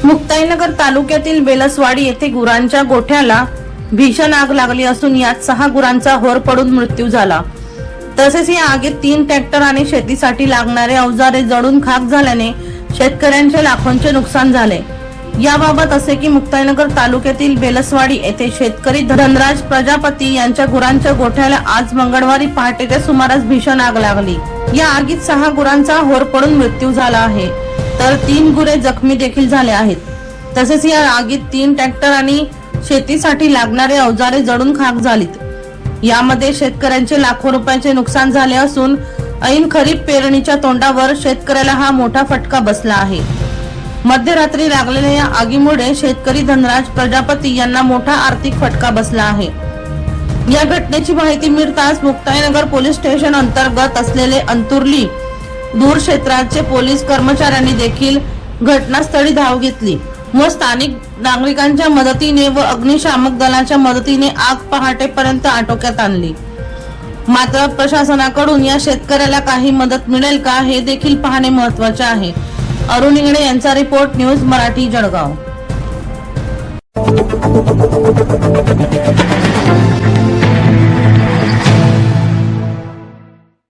मुक्ताईनगर तालुक्यातील बेलसवाडी येथे गुरांच्या गोठ्याला भीषण आग लागली असून यात 6 गुरांचा होर पडून मृत्यू झाला। तसेच या आगीत 3 ट्रॅक्टर आणि शेतीसाठी लागणारे अवजारे जळून खाक झाल्याने शेतकऱ्यांचे लाखोंचे नुकसान झाले। याबाबत असे की मुक्ताईनगर तालुक्यातील बेलसवाडी येथे शेतकरी धनराज प्रजापती यांच्या गुरांच्या गोठ्याला आज मंगळवारी पहाटेच्या सुमारास भीषण आग लागली। या आगीत 6 गुरांचा होर पडून मृत्यू झाला आहे, तर 3 गुरे जखमी देखील झाले आहेत। तसेच या आगीत 3 ट्रॅक्टर आणि शेतीसाठी लागणारे अवजारे जळून खाक झालीत। यामध्ये शेतकऱ्यांचे लाखो रुपयांचे नुकसान झाले असून ऐन खरीप पेरणीच्या तोंडावर शेतकऱ्याला हा मोठा फटका बसला आहे। मध्यरात्री लागलेल्या या आगीमुळे शेतकरी धनराज प्रजापती यांना मोठा आर्थिक फटका बसला आहे। या घटनेची माहिती मिळताच मुक्ताईनगर पोलीस स्टेशन अंतर्गत असलेले अंतुर्ली दूर क्षेत्राचे पोलीस कर्मचाऱ्यांनी देखील घटनास्थळी धाव घेतली व स्थानिक नागरिकांच्या मदतीने व अग्निशामक दलाच्या मदतीने आग पहाटेपर्यंत आटोक्यात आणली। मात्र प्रशासनाकडून या शेतकऱ्याला काही मदत मिळेल का हे देखील पाहणे महत्त्वाचे आहे। अरुण इंगळे यांचा रिपोर्ट, न्यूज मराठी, जळगाव।